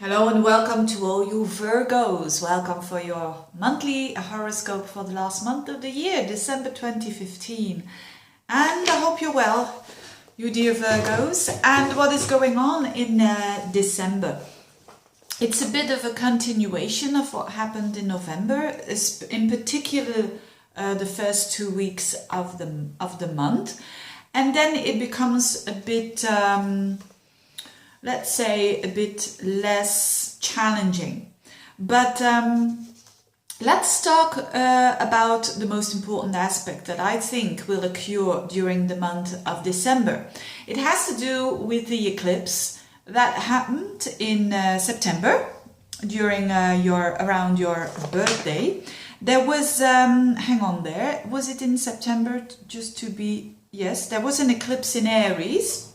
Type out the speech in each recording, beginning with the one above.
Hello and welcome to all you Virgos. Welcome for your monthly horoscope for the last month of the year, December 2015. And I hope you're well, you dear Virgos. And what is going on in December? It's a bit of a continuation of what happened in November, in particular the first 2 weeks of the month. And then it becomes a bit... let's say a bit less challenging. But let's talk about the most important aspect that I think will occur during the month of December. It has to do with the eclipse that happened in September during around your birthday. There was, hang on there, was it in September? Just to be, yes, there was an eclipse in Aries.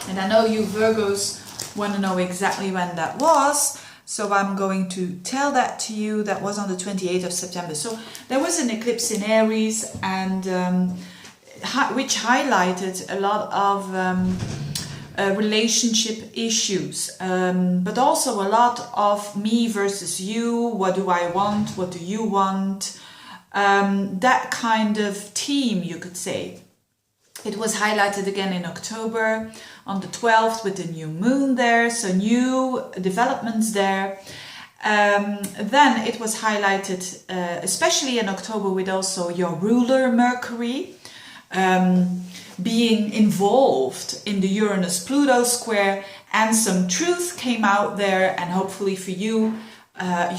And I know you Virgos want to know exactly when that was, so I'm going to tell that to you. That was on the 28th of September. So there was an eclipse in Aries, and which highlighted a lot of relationship issues, but also a lot of me versus you. What do I want? What do you want? That kind of theme, you could say. It was highlighted again in October on the 12th with the new moon there, so new developments there. Then it was highlighted, especially in October, with also your ruler Mercury being involved in the Uranus-Pluto square, and some truth came out there, and hopefully for you,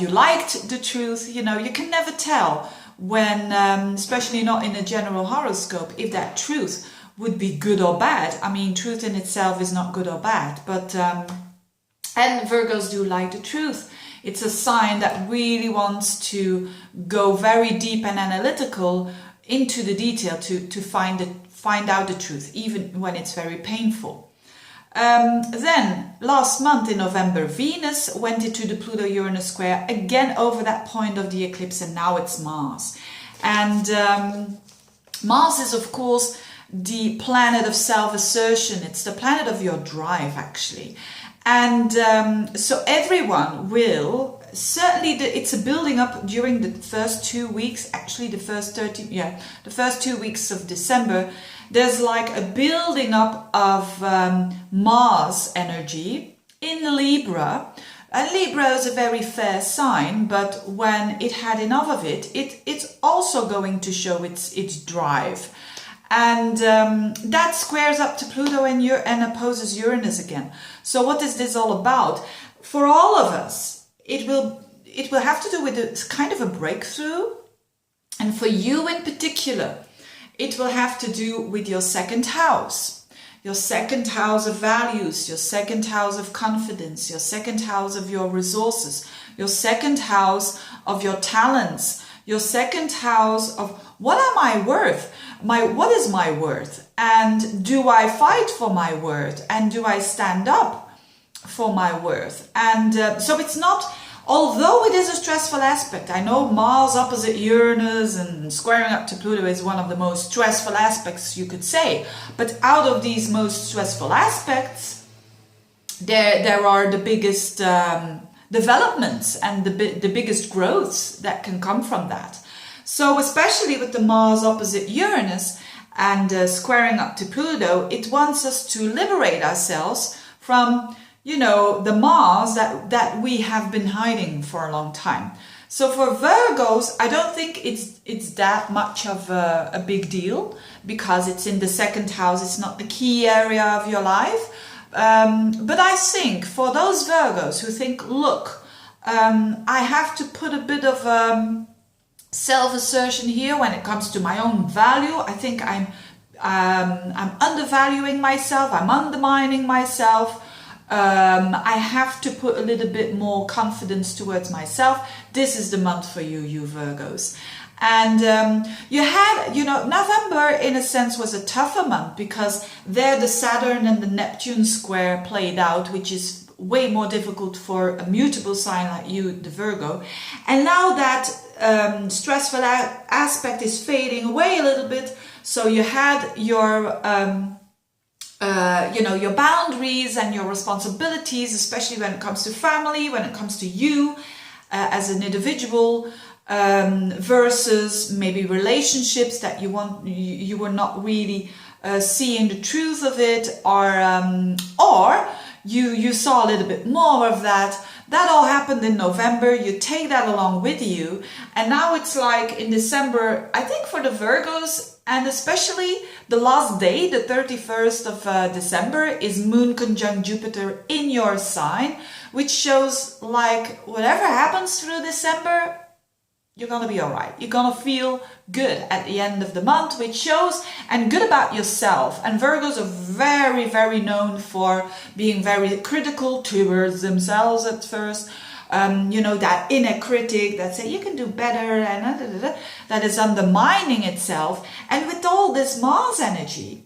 you liked the truth. You know, you can never tell when, especially not in a general horoscope, if that truth would be good or bad. I mean, truth in itself is not good or bad, but and Virgos do like the truth. It's a sign that really wants to go very deep and analytical into the detail to find out the truth, even when it's very painful. Then last month in November, Venus went into the Pluto-Uranus square again over that point of the eclipse, and now it's Mars. And Mars is, of course, the planet of self-assertion. It's the planet of your drive, actually. And so everyone will, certainly it's a building up during the first 2 weeks, actually the first 2 weeks of December. There's like a building up of Mars energy in Libra. And Libra is a very fair sign, but when it had enough of it, it's also going to show its drive. And that squares up to Pluto and opposes Uranus again. So what is this all about? For all of us, it will have to do with a kind of a breakthrough. And for you in particular, it will have to do with your second house. Your second house of values, your second house of confidence, your second house of your resources, your second house of your talents, your second house of what am I worth? What is my worth? And do I fight for my worth? And do I stand up for my worth? And so it's not, although it is a stressful aspect, I know Mars opposite Uranus and squaring up to Pluto is one of the most stressful aspects, you could say. But out of these most stressful aspects, there are the biggest developments and the biggest growths that can come from that. So especially with the Mars opposite Uranus and squaring up to Pluto, it wants us to liberate ourselves from, you know, the Mars that we have been hiding for a long time. So for Virgos, I don't think it's that much of a big deal, because it's in the second house. It's not the key area of your life. But I think for those Virgos who think, look, I have to put a bit of self-assertion here when it comes to my own value. I think I'm undervaluing myself. I'm undermining myself. I have to put a little bit more confidence towards myself. This is the month for you, you Virgos. And you had, you know, November in a sense was a tougher month, because there the Saturn and the Neptune square played out, which is way more difficult for a mutable sign like you, the Virgo. And now that stressful aspect is fading away a little bit. So you had your your boundaries and your responsibilities, especially when it comes to family, when it comes to you as an individual, versus maybe relationships that you were not really seeing the truth of it, or you saw a little bit more of that. That all happened in November. You take that along with you, and now it's like in December, I think for the Virgos, and especially the last day, the 31st of December, is Moon conjunct Jupiter in your sign, which shows like whatever happens through December, you're gonna be all right. You're gonna feel good at the end of the month, which shows, and good about yourself. And Virgos are very, very known for being very critical towards themselves at first. That inner critic that say you can do better, and that is undermining itself. And with all this Mars energy,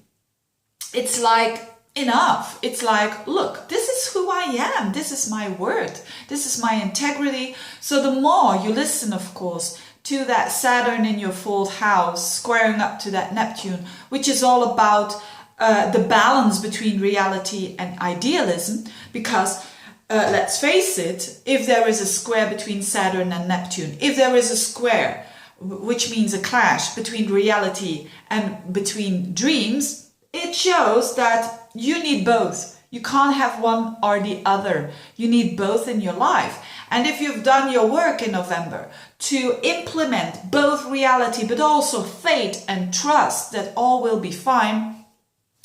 it's like, enough. It's like, look, this is who I am. This is my word. This is my integrity. So the more you listen, of course, to that Saturn in your fourth house, squaring up to that Neptune, which is all about the balance between reality and idealism. Because let's face it, if there is a square between Saturn and Neptune, if there is a square, which means a clash between reality and between dreams, it shows that you need both. You can't have one or the other. You need both in your life. And if you've done your work in November to implement both reality but also faith and trust that all will be fine,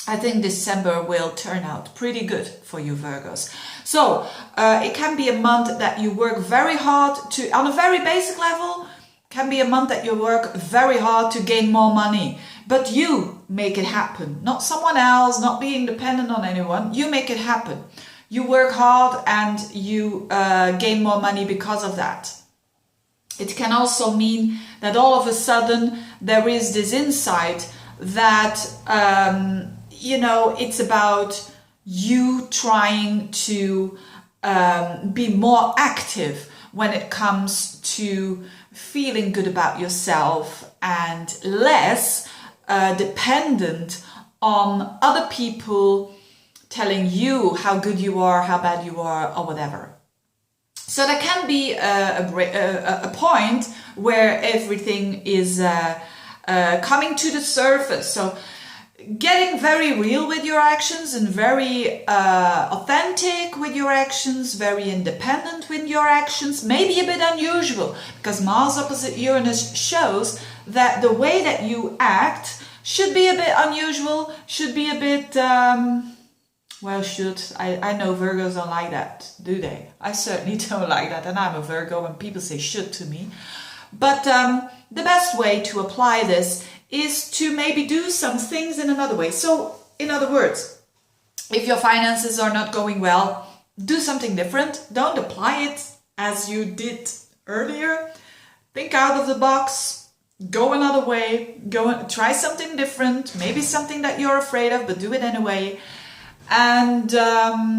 I think December will turn out pretty good for you Virgos. So it can be a month that you work very hard to, on a very basic level, can be a month that you work very hard to gain more money. But you make it happen, not someone else, not being dependent on anyone. You make it happen. You work hard and you gain more money because of that. It can also mean that all of a sudden there is this insight that, it's about you trying to be more active when it comes to feeling good about yourself and less dependent on other people telling you how good you are, how bad you are, or whatever. So there can be a point where everything is coming to the surface. So getting very real with your actions and very authentic with your actions, very independent with your actions, maybe a bit unusual, because Mars opposite Uranus shows that the way that you act should be a bit unusual, should be a bit, I know Virgos don't like that, do they? I certainly don't like that, and I'm a Virgo and people say should to me. But the best way to apply this is to maybe do some things in another way. So, in other words, if your finances are not going well, do something different. Don't apply it as you did earlier. Think out of the box. Go another way. Go and try something different. Maybe something that you're afraid of, but do it anyway. And that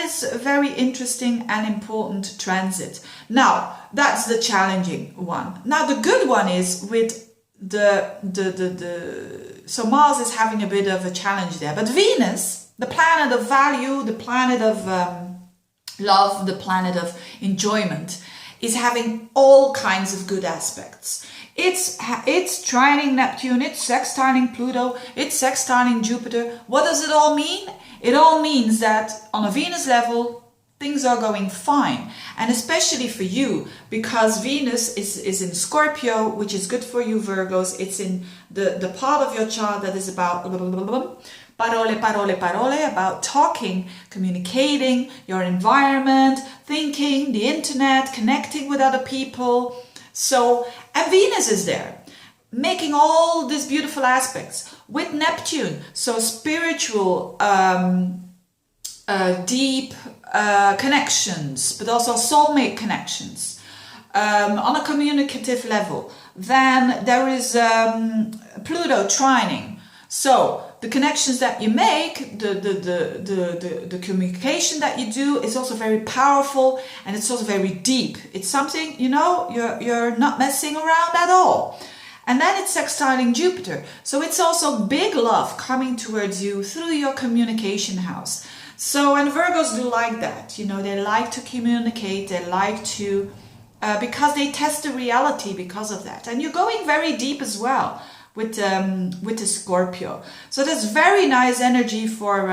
is a very interesting and important transit. Now, that's the challenging one. Now, the good one is with so Mars is having a bit of a challenge there. But Venus, the planet of value, the planet of love, the planet of enjoyment, is having all kinds of good aspects. It's trining Neptune, it's sextiling Pluto, it's sextiling Jupiter. What does it all mean? It all means that on a Venus level, things are going fine. And especially for you, because Venus is in Scorpio, which is good for you Virgos. It's in the part of your chart that is about parole, about talking, communicating, your environment, thinking, the internet, connecting with other people. So, and Venus is there, making all these beautiful aspects with Neptune. So spiritual, deep connections, but also soulmate connections on a communicative level. Then there is Pluto trining. So the connections that you make, the communication that you do is also very powerful, and it's also very deep. It's something, you're not messing around at all. And then it's sextiling Jupiter. So it's also big love coming towards you through your communication house. So, and Virgos do like that. You know, they like to communicate. They like to, because they test the reality because of that. And you're going very deep as well with the Scorpio. So that's very nice energy for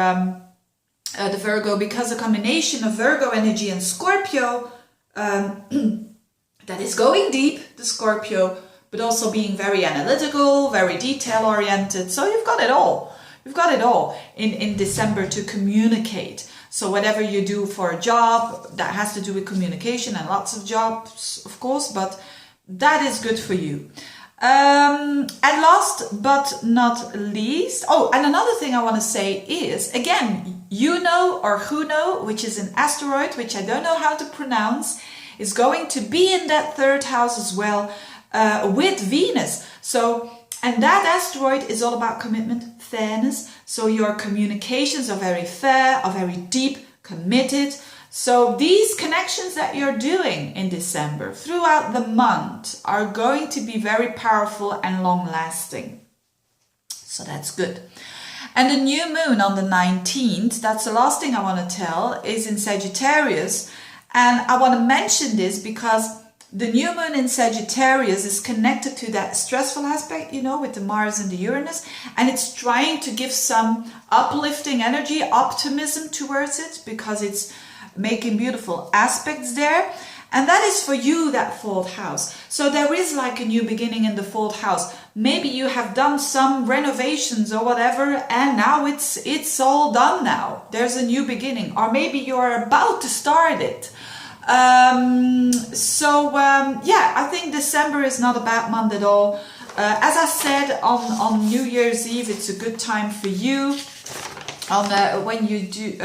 the Virgo, because a combination of Virgo energy and Scorpio, that is going deep, the Scorpio, but also being very analytical, very detail oriented. So you've got it all. You've got it all in December to communicate. So whatever you do for a job, that has to do with communication, and lots of jobs, of course, but that is good for you. And last but not least, oh, and another thing I want to say is, again, Juno or Juno, which is an asteroid, which I don't know how to pronounce, is going to be in that third house as well, with Venus. So, and that asteroid is all about commitment, fairness. So your communications are very fair, are very deep, committed. So these connections that you're doing in December throughout the month are going to be very powerful and long lasting. So that's good. And the new moon on the 19th, that's the last thing I want to tell, is in Sagittarius. And I want to mention this because the new moon in Sagittarius is connected to that stressful aspect, you know, with the Mars and the Uranus. And it's trying to give some uplifting energy, optimism towards it, because it's making beautiful aspects there. And that is for you, that fourth house. So there is like a new beginning in the fourth house. Maybe you have done some renovations or whatever, and now it's all done now. There's a new beginning. Or maybe you're about to start it. Yeah, I think December is not a bad month at all. As I said, on New Year's Eve, it's a good time for you. When you do,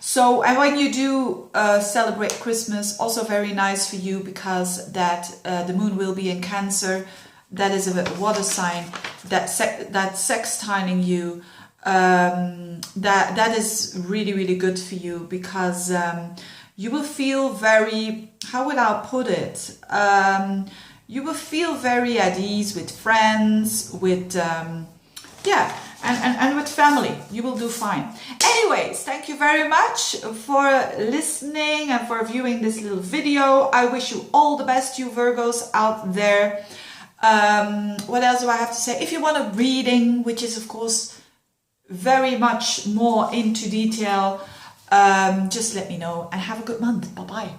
So, and when you do celebrate Christmas, also very nice for you, because that the moon will be in Cancer. That is a water sign that's sextiling you. That is really, really good for you, because you will feel very, how will I put it? You will feel very at ease with friends, with, and with family. You will do fine. Anyways, thank you very much for listening and for viewing this little video. I wish you all the best, you Virgos out there. What else do I have to say? If you want a reading, which is of course very much more into detail, just let me know, and have a good month. Bye bye.